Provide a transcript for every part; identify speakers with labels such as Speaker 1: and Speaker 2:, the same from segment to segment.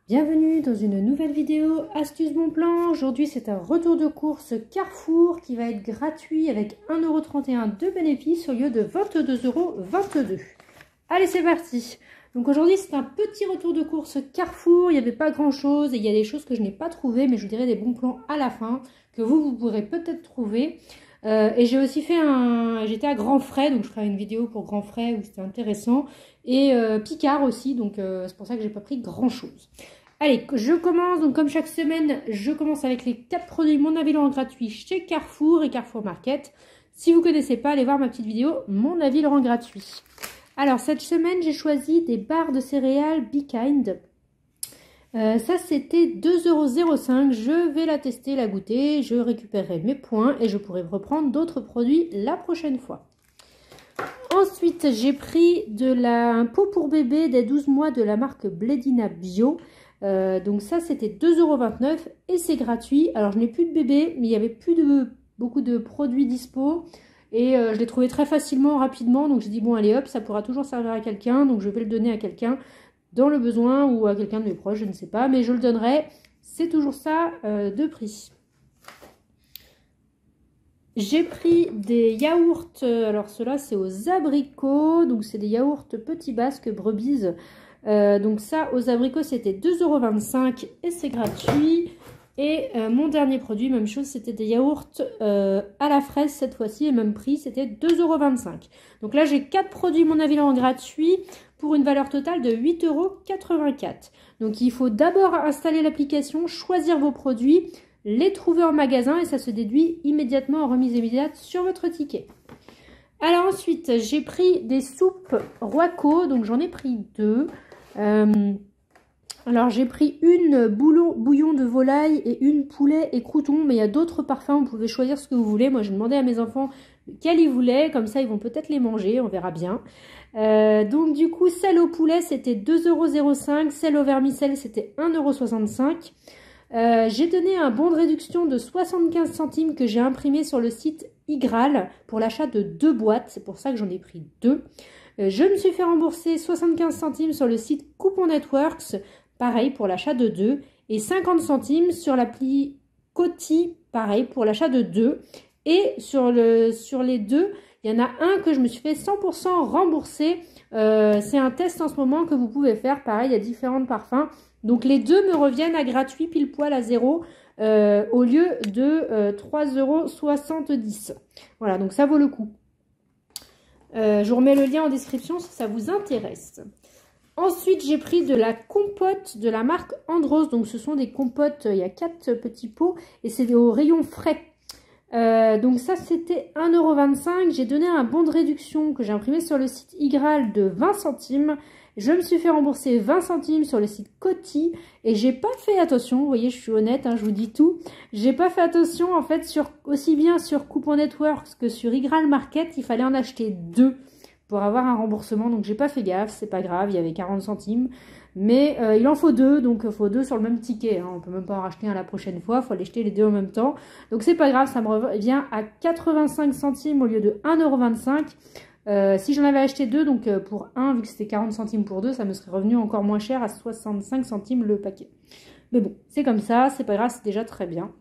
Speaker 1: Bienvenue dans une nouvelle vidéo Astuce Bon Plan. Aujourd'hui c'est un retour de course Carrefour qui va être gratuit avec 1,31 € de bénéfice au lieu de 22,22 €. Allez, c'est parti. Donc aujourd'hui c'est un petit retour de course Carrefour, il n'y avait pas grand chose et il y a des choses que je n'ai pas trouvées, mais je vous dirai des bons plans à la fin que vous pourrez peut-être trouver. Et j'ai aussi fait j'étais à Grand Frais, donc je ferai une vidéo pour Grand Frais où c'était intéressant, et Picard aussi, donc c'est pour ça que j'ai pas pris grand chose. Allez, je commence, donc comme chaque semaine, je commence avec les 4 produits Mon avis le rend gratuit chez Carrefour et Carrefour Market. Si vous ne connaissez pas, allez voir ma petite vidéo Mon avis le rend gratuit. Alors cette semaine, j'ai choisi des barres de céréales Be Kind. Ça c'était 2,05 €, je vais la tester, la goûter, je récupérerai mes points et je pourrai reprendre d'autres produits la prochaine fois. Ensuite j'ai pris un pot pour bébé des 12 mois de la marque Blédina Bio. Donc ça c'était 2,29 € et c'est gratuit. Alors je n'ai plus de bébé, mais il n'y avait plus beaucoup de produits dispo. Et je l'ai trouvé très facilement, rapidement, donc j'ai dit bon allez hop, ça pourra toujours servir à quelqu'un, donc je vais le donner à quelqu'un dans le besoin ou à quelqu'un de mes proches, je ne sais pas, mais je le donnerai, c'est toujours ça de prix. J'ai pris des yaourts, alors ceux-là c'est aux abricots, donc c'est des yaourts petits basques brebis, donc ça aux abricots c'était 2,25 € et c'est gratuit. Et mon dernier produit, même chose, c'était des yaourts à la fraise cette fois-ci, et même prix, c'était 2,25 €. Donc là, j'ai 4 produits Mon avis en gratuit pour une valeur totale de 8,84 €. Donc il faut d'abord installer l'application, choisir vos produits, les trouver en magasin et ça se déduit immédiatement en remise immédiate sur votre ticket. Alors ensuite, j'ai pris des soupes Royco, donc j'en ai pris 2. Alors j'ai pris une bouillon de volaille et une poulet et crouton, mais il y a d'autres parfums, vous pouvez choisir ce que vous voulez. Moi j'ai demandé à mes enfants quels ils voulaient, comme ça ils vont peut-être les manger, on verra bien. Donc du coup celle au poulet c'était 2,05 €, celle au vermicelle c'était 1,65 €. J'ai donné un bon de réduction de 75 centimes que j'ai imprimé sur le site Igral pour l'achat de 2 boîtes, c'est pour ça que j'en ai pris 2. Je me suis fait rembourser 75 centimes sur le site Coupon Networks, pareil pour l'achat de 2, et 50 centimes sur l'appli Coty, pareil pour l'achat de 2. Et sur les deux, il y en a un que je me suis fait 100% rembourser. C'est un test en ce moment que vous pouvez faire, pareil, il y a différents parfums. Donc les deux me reviennent à gratuit, pile poil à 0, au lieu de 3,70 €. Voilà, donc ça vaut le coup. Je vous remets le lien en description si ça vous intéresse. Ensuite, j'ai pris de la compote de la marque Andros. Donc, ce sont des compotes, il y a 4 petits pots et c'est au rayon frais. Donc, ça, c'était 1,25 €. J'ai donné un bon de réduction que j'ai imprimé sur le site Igral de 20 centimes. Je me suis fait rembourser 20 centimes sur le site Coty et j'ai pas fait attention. Vous voyez, je suis honnête, hein, je vous dis tout. J'ai pas fait attention, en fait, aussi bien sur Coupon Networks que sur Igral Market. Il fallait en acheter 2. Pour avoir un remboursement, donc j'ai pas fait gaffe, c'est pas grave, il y avait 40 centimes, mais il en faut 2, donc il faut 2 sur le même ticket, hein. On peut même pas en racheter un la prochaine fois, il faut aller acheter les 2 en même temps, donc c'est pas grave, ça me revient à 85 centimes au lieu de 1,25 €. Si j'en avais acheté 2, donc pour 1, vu que c'était 40 centimes pour 2, ça me serait revenu encore moins cher à 65 centimes le paquet. Mais bon, c'est comme ça, c'est pas grave, c'est déjà très bien.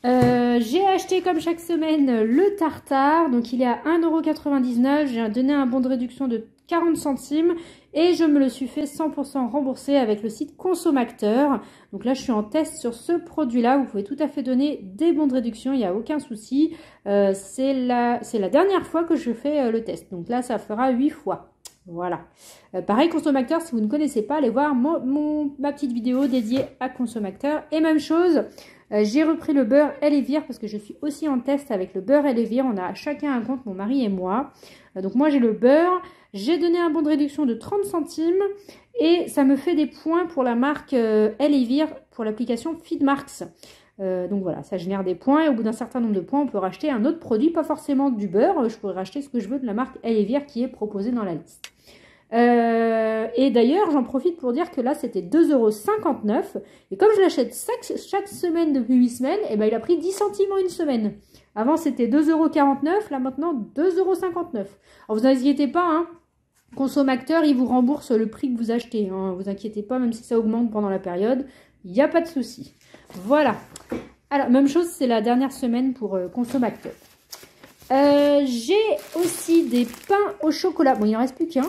Speaker 1: J'ai acheté comme chaque semaine le tartare, donc il est à 1,99 €, j'ai donné un bon de réduction de 40 centimes et je me le suis fait 100% rembourser avec le site Consomacteur. Donc là je suis en test sur ce produit là, vous pouvez tout à fait donner des bons de réduction, il n'y a aucun souci. C'est la dernière fois que je fais le test, donc là ça fera 8 fois. Voilà. Pareil, Consomacteur, si vous ne connaissez pas, allez voir ma petite vidéo dédiée à Consomacteur. Et même chose, j'ai repris le beurre Elevir parce que je suis aussi en test avec le beurre Elevir. On a chacun un compte, mon mari et moi. Donc moi j'ai le beurre. J'ai donné un bon de réduction de 30 centimes et ça me fait des points pour la marque Elevir pour l'application Feedmarks. Donc voilà, ça génère des points et au bout d'un certain nombre de points, on peut racheter un autre produit, pas forcément du beurre. Je pourrais racheter ce que je veux de la marque Elevir qui est proposée dans la liste. Et d'ailleurs, j'en profite pour dire que là, c'était 2,59 €. Et comme je l'achète chaque semaine depuis 8 semaines, et ben, il a pris 10 centimes en une semaine. Avant, c'était 2,49 €. Là, maintenant, 2,59 €. Alors, vous n'inquiétez pas, hein. consommateur, il vous rembourse le prix que vous achetez. Hein. Vous inquiétez pas, même si ça augmente pendant la période, il n'y a pas de souci. Voilà. Alors, même chose, c'est la dernière semaine pour consommateur. J'ai aussi des pains au chocolat. Bon, il n'en reste plus qu'un.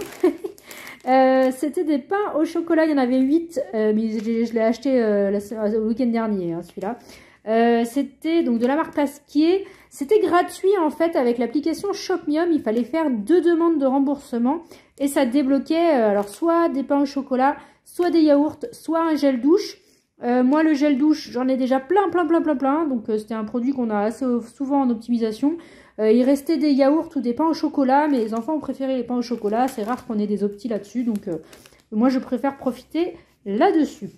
Speaker 1: C'était des pains au chocolat. Il y en avait 8, mais je l'ai acheté le week-end dernier, hein, celui-là. C'était donc de la marque Pasquier. C'était gratuit en fait avec l'application Shopmium. Il fallait faire 2 demandes de remboursement et ça débloquait alors soit des pains au chocolat, soit des yaourts, soit un gel douche. Moi le gel douche, j'en ai déjà plein. Donc c'était un produit qu'on a assez souvent en optimisation. Il restait des yaourts ou des pains au chocolat, mais les enfants ont préféré les pains au chocolat. C'est rare qu'on ait des optis là-dessus, donc moi je préfère profiter là-dessus.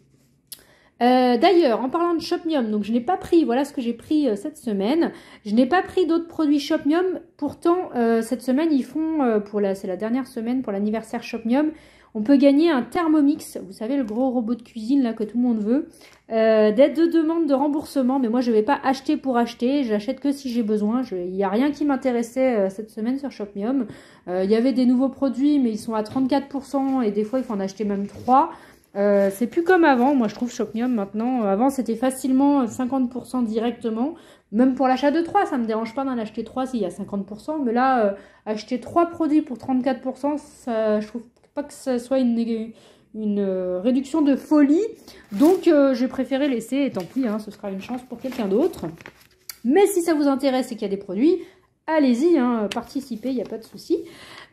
Speaker 1: D'ailleurs, en parlant de Shopmium, donc je n'ai pas pris, voilà ce que j'ai pris cette semaine. Je n'ai pas pris d'autres produits Shopmium. Pourtant, cette semaine, ils font, c'est la dernière semaine pour l'anniversaire Shopmium. On peut gagner un Thermomix, vous savez, le gros robot de cuisine là que tout le monde veut. D'aide de demande de remboursement, mais moi je ne vais pas acheter pour acheter, j'achète que si j'ai besoin. Il n'y a rien qui m'intéressait cette semaine sur Shopmium. Il y avait des nouveaux produits, mais ils sont à 34% et des fois il faut en acheter même 3. C'est plus comme avant, moi je trouve Shopmium maintenant. Avant c'était facilement 50% directement. Même pour l'achat de 3, ça ne me dérange pas d'en acheter 3 s'il y a 50%. Mais là, acheter 3 produits pour 34%, ça, je trouve pas que ce soit une réduction de folie. Donc j'ai préféré laisser, et tant pis, hein, ce sera une chance pour quelqu'un d'autre. Mais si ça vous intéresse et qu'il y a des produits, allez-y, hein, participez, il n'y a pas de souci.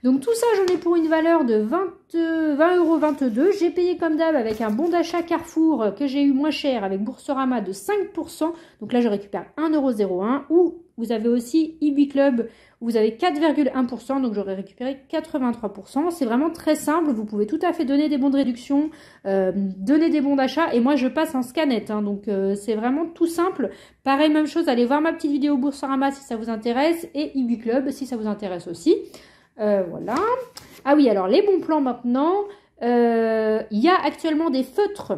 Speaker 1: Donc tout ça, j'en ai pour une valeur de 20,22 €. J'ai payé comme d'hab avec un bon d'achat Carrefour que j'ai eu moins cher avec Boursorama de 5%. Donc là, je récupère 1,01 €. Ou vous avez aussi eBay-Club où vous avez 4,1%. Donc j'aurais récupéré 83%. C'est vraiment très simple. Vous pouvez tout à fait donner des bons de réduction, donner des bons d'achat. Et moi, je passe en scanette. Hein, donc c'est vraiment tout simple. Pareil, même chose. Allez voir ma petite vidéo Boursorama si ça vous intéresse. Et eBay-Club si ça vous intéresse aussi. Voilà. Ah oui, alors les bons plans maintenant. Il y a actuellement des feutres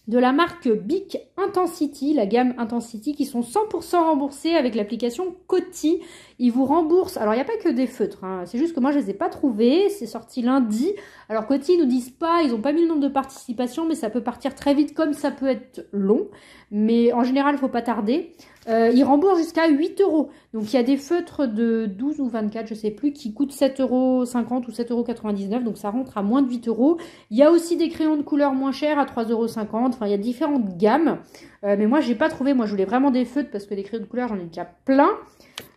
Speaker 1: de la marque Bic Intensity, la gamme Intensity, qui sont 100% remboursés avec l'application Coty. Ils vous remboursent. Alors, il n'y a pas que des feutres, hein. C'est juste que moi, je ne les ai pas trouvés. C'est sorti lundi. Alors, Coty, ils nous disent pas, ils n'ont pas mis le nombre de participations, mais ça peut partir très vite comme ça peut être long. Mais en général, il ne faut pas tarder. Ils remboursent jusqu'à 8 €. Donc, il y a des feutres de 12 ou 24, je ne sais plus, qui coûtent 7,50 € ou 7,99 €. Donc, ça rentre à moins de 8 €. Il y a aussi des crayons de couleur moins chers à 3,50 €. Enfin, il y a différentes gammes. Mais moi, je n'ai pas trouvé. Moi, je voulais vraiment des feutres parce que des crayons de couleur, j'en ai déjà plein.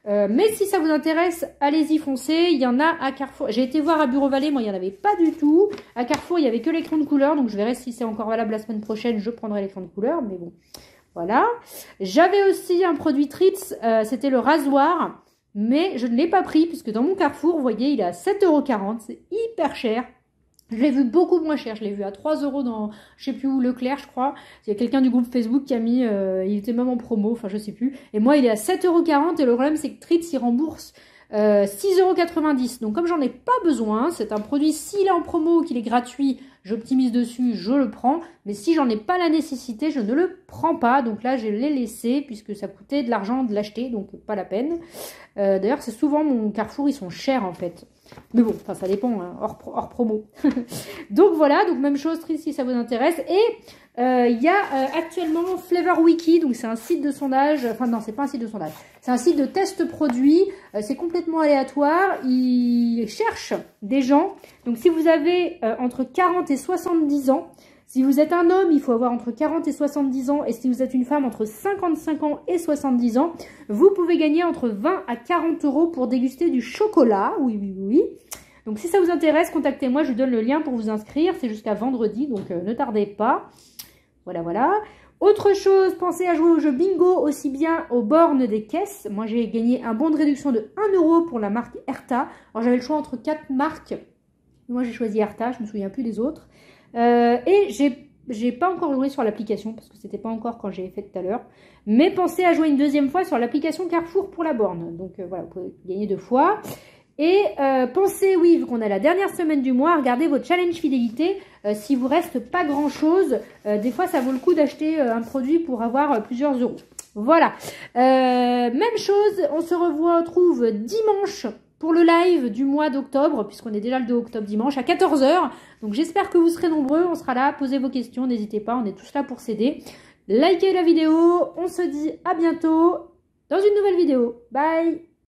Speaker 1: Mais si ça vous intéresse, allez-y, foncez. Il y en a à Carrefour. J'ai été voir à Bureau Vallée, moi il n'y en avait pas du tout. À Carrefour, il n'y avait que l'écran de couleur. Donc je verrai si c'est encore valable la semaine prochaine. Je prendrai l'écran de couleur. Mais bon, voilà. J'avais aussi un produit Tritz. C'était le rasoir. Mais je ne l'ai pas pris puisque dans mon Carrefour, vous voyez, il est à 7,40 €. C'est hyper cher. Je l'ai vu beaucoup moins cher, je l'ai vu à 3 € dans, je sais plus où, Leclerc, je crois. Il y a quelqu'un du groupe Facebook qui a mis, il était même en promo, enfin je sais plus. Et moi, il est à 7,40 € et le problème, c'est que Tritz, il rembourse 6,90 €. Donc comme j'en ai pas besoin, c'est un produit, s'il est en promo, qu'il est gratuit, j'optimise dessus, je le prends. Mais si j'en ai pas la nécessité, je ne le prends pas. Donc là, je l'ai laissé puisque ça coûtait de l'argent de l'acheter, donc pas la peine. D'ailleurs, c'est souvent mon Carrefour, ils sont chers en fait. Mais bon, enfin ça dépend, hein, hors promo. Donc voilà, donc même chose, si ça vous intéresse. Et il y a actuellement Flavor Wiki, donc c'est un site de sondage. Enfin non, c'est pas un site de sondage. C'est un site de test produit. C'est complètement aléatoire. Ils cherchent des gens. Donc si vous avez entre 40 et 70 ans, si vous êtes un homme, il faut avoir entre 40 et 70 ans. Et si vous êtes une femme, entre 55 ans et 70 ans, vous pouvez gagner entre 20 à 40 € pour déguster du chocolat. Oui, oui, oui. Donc si ça vous intéresse, contactez-moi. Je vous donne le lien pour vous inscrire. C'est jusqu'à vendredi, donc ne tardez pas. Voilà, voilà. Autre chose, pensez à jouer au jeu bingo, aussi bien aux bornes des caisses. Moi, j'ai gagné un bon de réduction de 1 € pour la marque Erta. Alors, j'avais le choix entre 4 marques. Moi, j'ai choisi Erta, je ne me souviens plus des autres. Et j'ai pas encore joué sur l'application parce que c'était pas encore quand j'ai fait tout à l'heure. Mais pensez à jouer une deuxième fois sur l'application Carrefour pour la borne. Donc voilà, vous pouvez gagner 2 fois. Et pensez, oui, vu qu'on a la dernière semaine du mois, à regarder votre challenge fidélité. S'il vous reste pas grand chose, des fois ça vaut le coup d'acheter un produit pour avoir plusieurs euros. Voilà. Même chose, on se retrouve dimanche pour le live du mois d'octobre, puisqu'on est déjà le 2 octobre dimanche, à 14 h. Donc j'espère que vous serez nombreux, on sera là, posez vos questions, n'hésitez pas, on est tous là pour s'aider. Likez la vidéo, on se dit à bientôt dans une nouvelle vidéo. Bye!